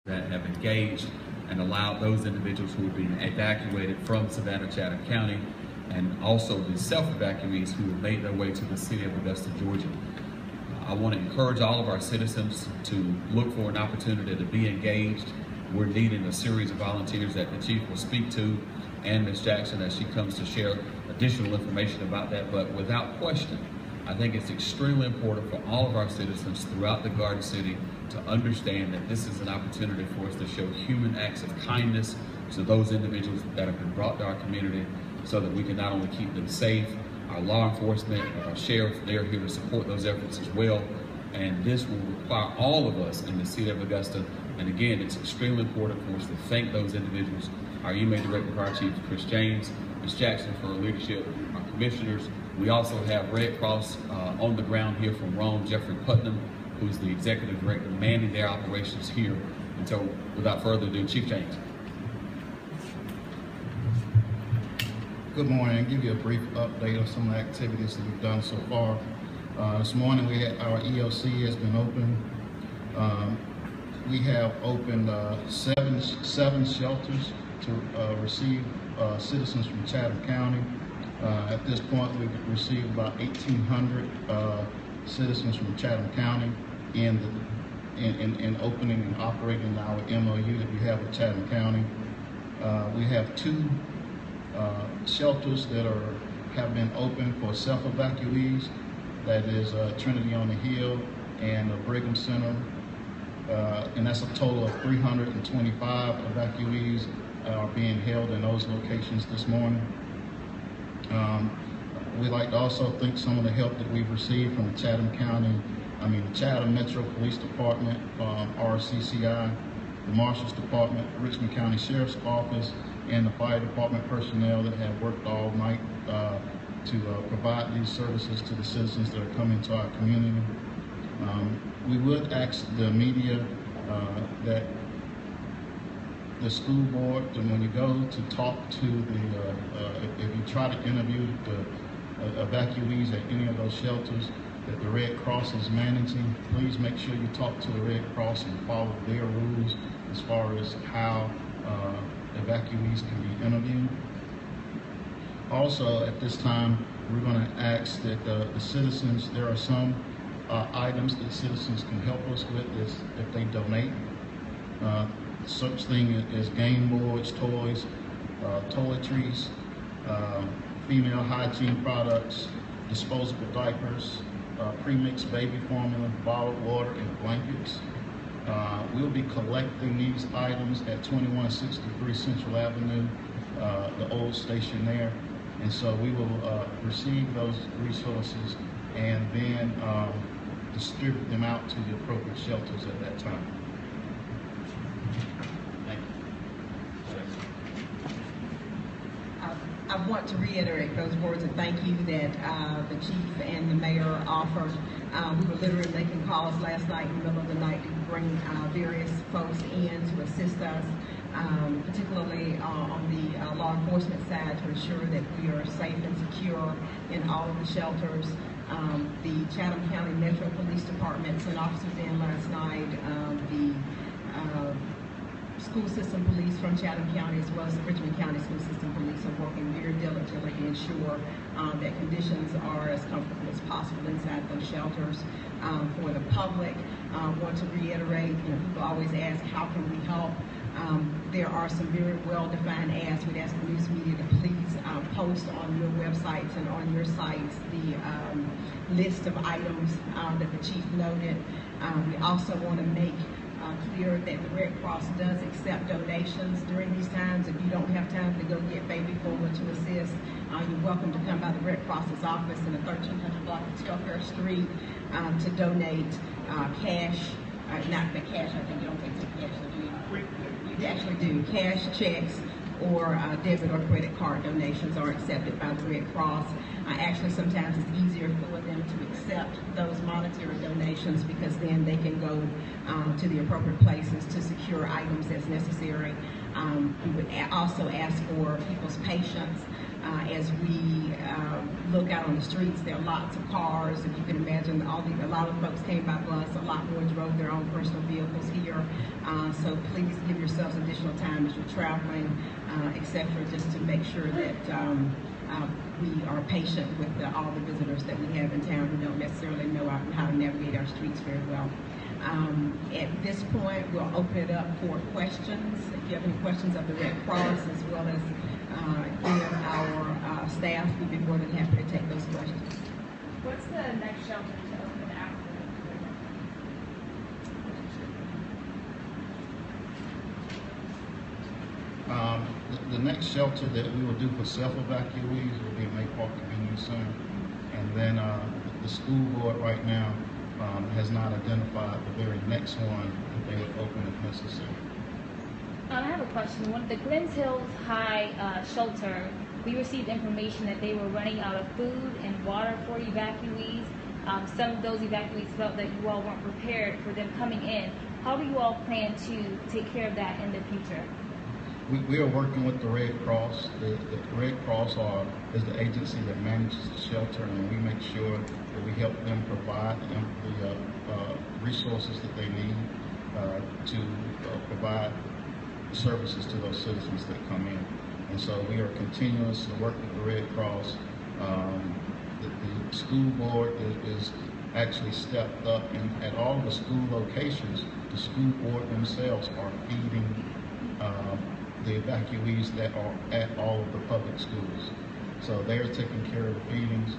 that have engaged and allowed those individuals who are being evacuated from Savannah, Chatham County, and also the self-evacuees who have made their way to the city of Augusta, Georgia. I want to encourage all of our citizens to look for an opportunity to be engaged. We're needing a series of volunteers that the chief will speak to, and Ms. Jackson as she comes to share additional information about that. But without question, I think it's extremely important for all of our citizens throughout the Garden City to understand that this is an opportunity for us to show human acts of kindness to those individuals that have been brought to our community so that we can not only keep them safe, our law enforcement, our sheriff, they're here to support those efforts as well. And this will require all of us in the city of Augusta. And again, it's extremely important for us to thank those individuals, our EMA Director, Fire Chief Chris James, Ms. Jackson for her leadership, our commissioners. We also have Red Cross on the ground here from Rome, Jeffrey Putnam, who's the Executive Director manning their operations here. And so without further ado, Chief James. Good morning. I'll give you a brief update of some of the activities that we've done so far. This morning we had our EOC has been open. We have opened seven shelters to receive citizens from Chatham County. At this point, we've received about 1,800 citizens from Chatham County in opening and operating our MOU that we have with Chatham County. We have two shelters that have been open for self-evacuees. That is Trinity on the Hill and Brigham Center. And that's a total of 325 evacuees are being held in those locations this morning. We'd like to also thank some of the help that we've received from the the Chatham Metro Police Department, RCCI, the Marshal's Department, Richmond County Sheriff's Office, and the Fire Department personnel that have worked all night to provide these services to the citizens that are coming to our community. We would ask the media that the school board, and when you go to talk to if you try to interview the evacuees at any of those shelters that the Red Cross is managing, please make sure you talk to the Red Cross and follow their rules as far as how evacuees can be interviewed. Also, at this time, we're going to ask that the citizens, there are some items that citizens can help us with if they donate. Such thing as game boards, toys, toiletries, female hygiene products, disposable diapers, pre-mixed baby formula, bottled water, and blankets. We'll be collecting these items at 2163 Central Avenue, the old station there. And so we will receive those resources and then distribute them out to the appropriate shelters at that time. Thank you. I want to reiterate those words of thank you that the chief and the mayor offered. We were literally making calls last night in the middle of the night to bring various folks in to assist us, particularly on the law enforcement side, to ensure that we are safe and secure in all of the shelters. The Chatham County Metro Police Department sent officers in last night. The school system police from Chatham County, as well as the Richmond County School System Police, are working very diligently to ensure that conditions are as comfortable as possible inside those shelters. For the public, I want to reiterate, people always ask, how can we help? There are some very well-defined ads. We'd ask the news media to please post on your websites and on your sites the list of items that the chief noted. We also want to make clear that the Red Cross does accept donations during these times. If you don't have time to go get baby formula to assist, you're welcome to come by the Red Cross's office in the 1300 block of Skelker Street to donate cash. Not the cash, I think you don't take cash, do you? You actually do. Cash, checks, or debit or credit card donations are accepted by the Red Cross. Actually, sometimes it's easier for them to accept those monetary donations because then they can go to the appropriate places to secure items as necessary. We would also ask for people's patience. As we look out on the streets, there are lots of cars. If you can imagine, a lot of folks came by bus, a lot more drove their own personal vehicles here. So please give yourselves additional time as you're traveling, etc., just to make sure that we are patient with all the visitors that we have in town who don't necessarily know how to navigate our streets very well. At this point, we'll open it up for questions. If you have any questions of the Red Cross as well as any of our staff, we'd be more than happy to take those questions. What's the next shelter to open after the next shelter that we will do for self-evacuees will be May Park Community Center. And then the school board right now has not identified the very next one that they would open if necessary. I have a question. When the Glens Hills High shelter, we received information that they were running out of food and water for evacuees. Some of those evacuees felt that you all weren't prepared for them coming in. How do you all plan to take care of that in the future? We are working with the Red Cross. The Red Cross is the agency that manages the shelter, and we make sure that we help them provide the resources that they need to provide services to those citizens that come in. And so we are continuous to work with the Red Cross. The school board is actually stepped up, and at all the school locations, the school board themselves are feeding the evacuees that are at all of the public schools. So they're taking care of the feedings.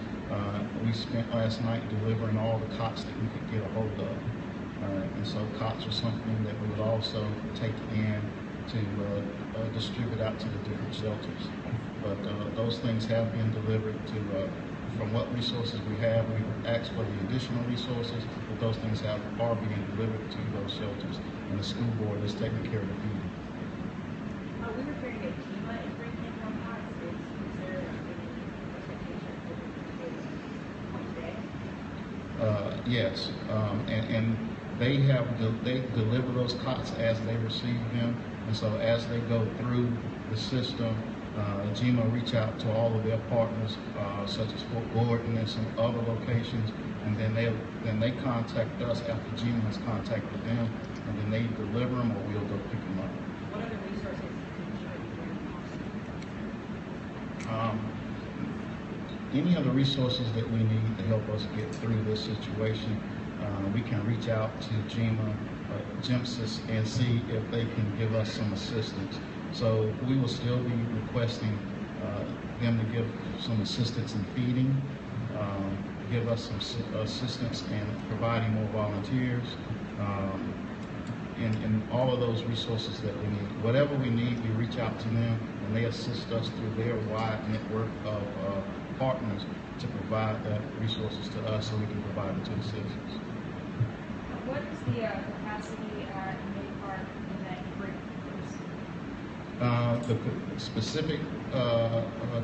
We spent last night delivering all the cots that we could get a hold of. And so cots are something that we would also take in to distribute out to the different shelters. But those things have been delivered to, from what resources we have. We've asked for the additional resources, but those things are being delivered to those shelters. And the school board is taking care of the feeding. We were hearing that GEMA is bringing in more pots. Is there any expectation for today? Yes, and they deliver those cots as they receive them, and so as they go through the system, GEMA reach out to all of their partners, such as Fort Gordon and some other locations, and then they contact us after GEMA has contacted them, and then they deliver them or we'll go pick them up. What other resources? Any of the resources that we need to help us get through this situation, we can reach out to GEMA, GEMSIS, and see if they can give us some assistance. So we will still be requesting them to give some assistance in feeding, give us some assistance in providing more volunteers, and all of those resources that we need. Whatever we need, we reach out to them, and they assist us through their wide network of partners to provide that resources to us so we can provide it to the citizens. What is the capacity at May Park in that group? The specific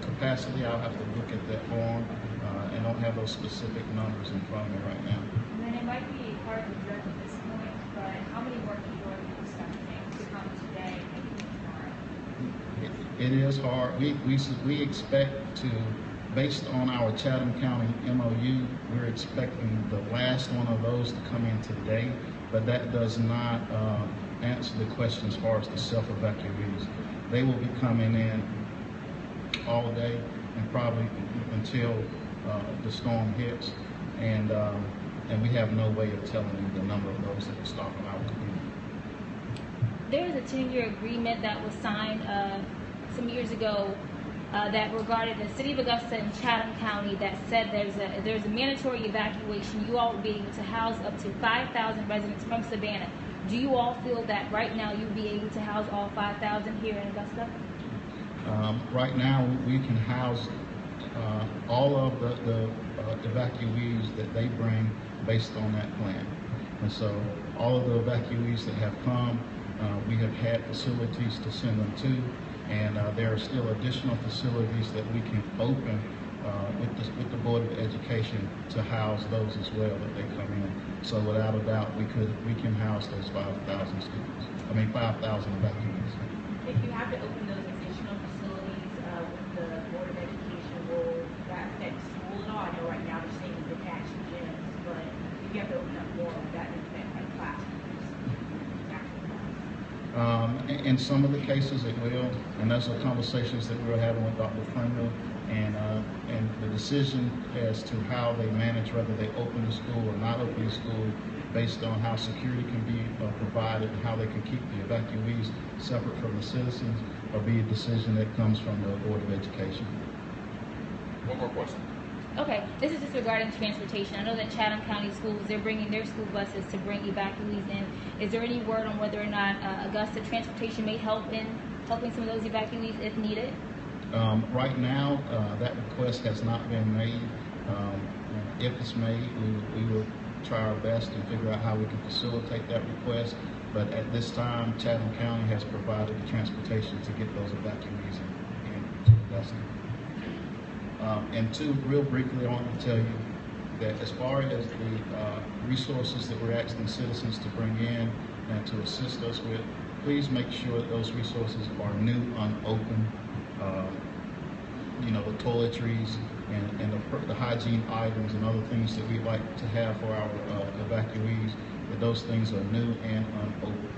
capacity, I'll have to look at that form. I don't have those specific numbers in front of me right now. And then it might be hard to judge at this point, but how many more people are you expecting to come today, maybe tomorrow? It is hard. We expect to, based on our Chatham County MOU, we're expecting the last one of those to come in today, but that does not answer the question as far as the self-evacuees. They will be coming in all day and probably until the storm hits, and we have no way of telling you the number of those that will stop in our community. There is a 10-year agreement that was signed some years ago that regarded the city of Augusta and Chatham County that said there's a mandatory evacuation. You all will be able to house up to 5,000 residents from Savannah. Do you all feel that right now you'll be able to house all 5,000 here in Augusta? Right now, we can house all of the evacuees that they bring based on that plan. And so all of the evacuees that have come, we have had facilities to send them to, and there are still additional facilities that we can open with the Board of Education to house those as well that they come in. So without a doubt, we can house those 5,000 evacuees. If you have to open those additional facilities, with the Board of Education, will that affect school at all? I know right now they're saying detached gyms, but if you have to open up more, would that affect like classrooms? In some of the cases it will, and those are conversations that we're having with Dr. Pringle, and the decision as to how they manage, whether they open the school or not open the school, based on how security can be provided and how they can keep the evacuees separate from the citizens, will be a decision that comes from the Board of Education. One more question. Okay, this is just regarding transportation. I know that Chatham County Schools, they're bringing their school buses to bring evacuees in. Is there any word on whether or not Augusta Transportation may help in helping some of those evacuees if needed? Right now, that request has not been made. If it's made, we will try our best and figure out how we can facilitate that request. But at this time, Chatham County has provided the transportation to get those evacuees in to Augusta. And two, real briefly, I want to tell you that as far as the resources that we're asking citizens to bring in and to assist us with, please make sure that those resources are new, unopened. You know, the toiletries and the hygiene items and other things that we'd like to have for our evacuees, that those things are new and unopened.